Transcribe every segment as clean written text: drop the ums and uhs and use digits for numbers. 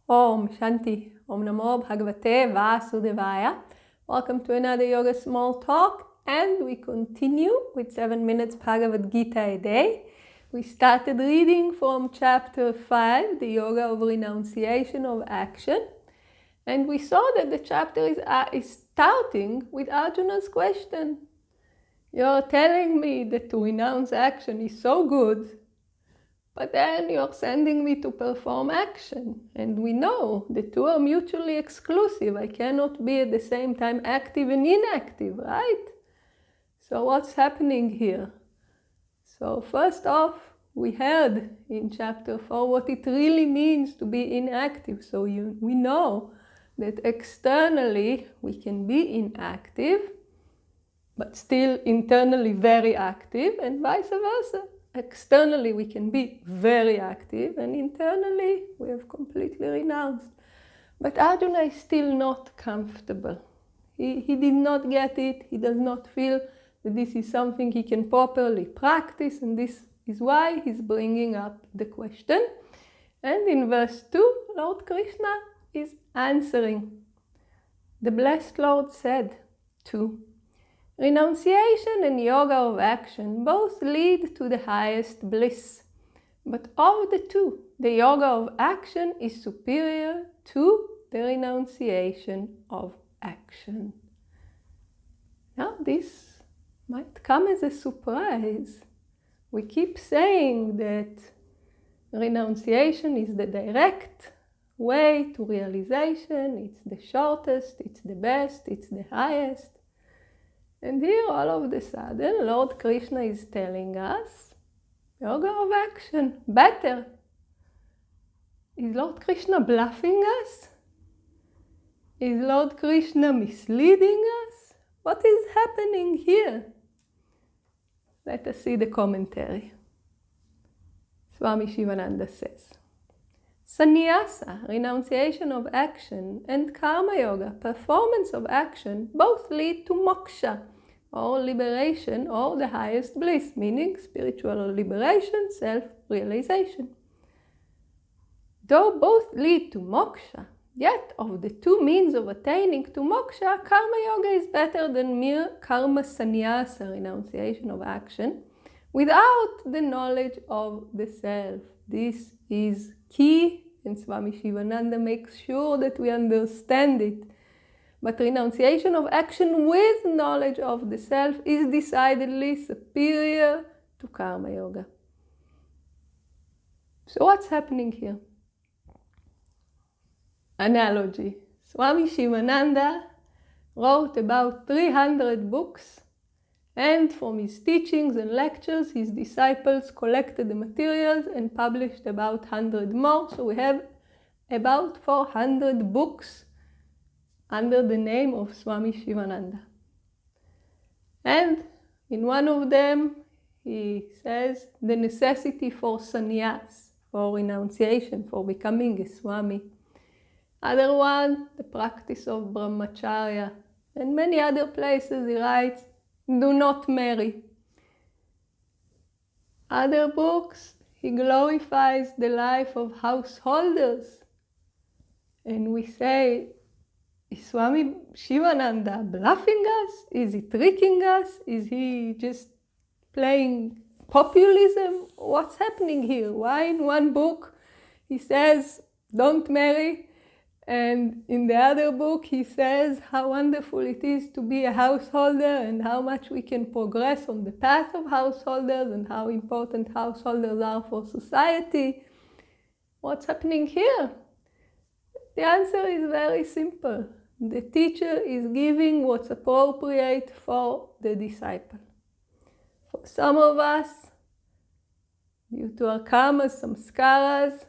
Om Shanti, Om Namo Bhagavate Vasudevaya. Welcome to another Yoga Small Talk, and we continue with 7 minutes Bhagavad Gita a day. We started reading from chapter 5, the Yoga of Renunciation of Action, and we saw that the chapter is starting with Arjuna's question. You're telling me that to renounce action is so good, but then you're sending me to perform action. And we know the two are mutually exclusive. I cannot be at the same time active and inactive, right? So what's happening here? So first off, we heard in chapter 4 what it really means to be inactive. So we know that externally we can be inactive, but still internally very active, and vice versa. Externally we can be very active, and internally we have completely renounced. But Arjuna is still not comfortable. He did not get it. He does not feel that this is something he can properly practice, and this is why he's bringing up the question. And in verse 2, Lord Krishna is answering. The blessed Lord said to renunciation and yoga of action both lead to the highest bliss. But of the two, the yoga of action is superior to the renunciation of action. Now this might come as a surprise. We keep saying that renunciation is the direct way to realization. It's the shortest, it's the best, it's the highest. And here, all of a sudden, Lord Krishna is telling us, yoga of action, better. Is Lord Krishna bluffing us? Is Lord Krishna misleading us? What is happening here? Let us see the commentary. Swami Shivananda says, Sannyasa, renunciation of action, and Karma Yoga, performance of action, both lead to moksha, or liberation, or the highest bliss, meaning spiritual liberation, self-realization. Though both lead to moksha, yet of the two means of attaining to moksha, Karma Yoga is better than mere karma sannyasa, renunciation of action, without the knowledge of the self. This is key, and Swami Shivananda makes sure that we understand it. But renunciation of action with knowledge of the self is decidedly superior to Karma Yoga. So what's happening here? Analogy. Swami Shivananda wrote about 300 books, and from his teachings and lectures, his disciples collected the materials and published about 100 more. So we have about 400 books under the name of Swami Shivananda. And in one of them, he says the necessity for sannyas, for renunciation, for becoming a Swami. Other one, the practice of brahmacharya. And many other places he writes, do not marry. Other books, he glorifies the life of householders. And we say, is Swami Shivananda bluffing us? Is he tricking us? Is he just playing populism? What's happening here? Why in one book he says, don't marry, and in the other book he says how wonderful it is to be a householder and how much we can progress on the path of householders and how important householders are for society? What's happening here? The answer is very simple. The teacher is giving what's appropriate for the disciple. For some of us, due to our karmas, samskaras,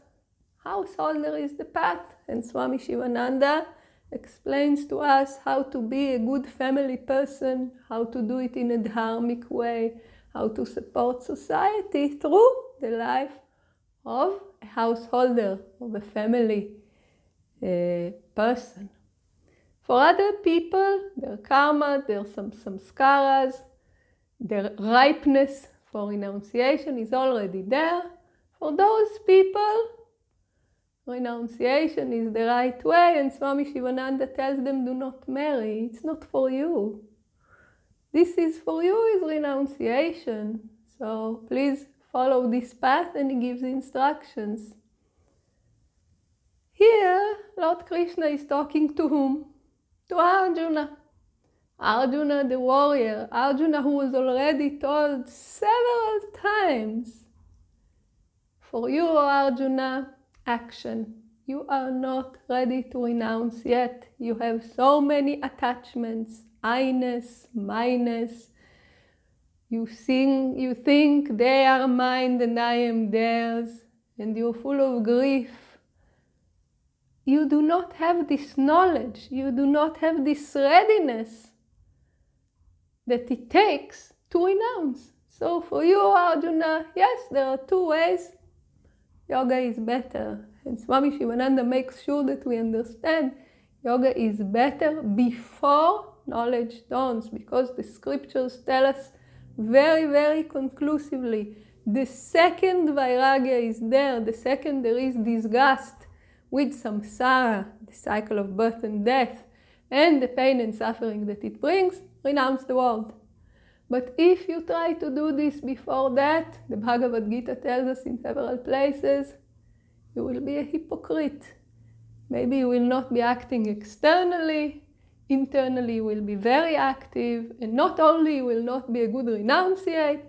householder is the path. And Swami Shivananda explains to us how to be a good family person, how to do it in a dharmic way, how to support society through the life of a householder, of a family person. For other people, their karma, their samskaras, their ripeness for renunciation is already there. For those people, renunciation is the right way, and Swami Shivananda tells them, do not marry. It's not for you. This is for you, is renunciation. So please follow this path, and he gives instructions. Here, Lord Krishna is talking to whom? To Arjuna. Arjuna the warrior. Arjuna who was already told several times, for you, Arjuna, action. You are not ready to renounce yet. You have so many attachments, I-ness, mine-ness. You think they are mine and I am theirs, and you're full of grief. You do not have this knowledge. You do not have this readiness that it takes to renounce. So for you, Arjuna, yes, there are two ways. Yoga is better. And Swami Shivananda makes sure that we understand yoga is better before knowledge dawns, because the scriptures tell us very, very conclusively, the second vairagya is there, the second there is disgust with samsara, the cycle of birth and death, and the pain and suffering that it brings, renounce the world. But if you try to do this before that, the Bhagavad Gita tells us in several places, you will be a hypocrite. Maybe you will not be acting externally, internally you will be very active, and not only you will not be a good renunciate,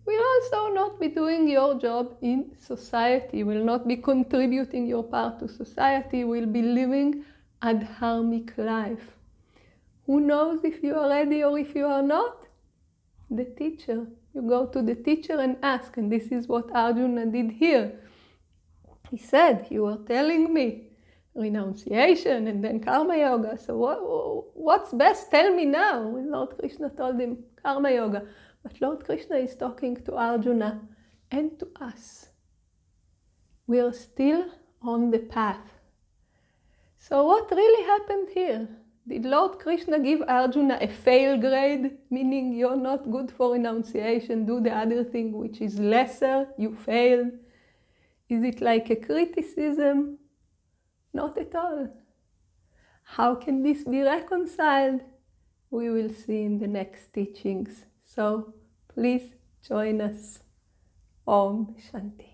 you will also not be doing your job in society. You will not be contributing your part to society. You will be living a dharmic life. Who knows if you are ready or if you are not? The teacher. You go to the teacher and ask, and this is what Arjuna did here. He said, you are telling me renunciation and then karma yoga. So what's best? Tell me now. And Lord Krishna told him karma yoga. But Lord Krishna is talking to Arjuna and to us. We are still on the path. So what really happened here? Did Lord Krishna give Arjuna a fail grade, meaning you're not good for renunciation, do the other thing which is lesser, you failed? Is it like a criticism? Not at all. How can this be reconciled? We will see in the next teachings. So please join us. Om Shanti.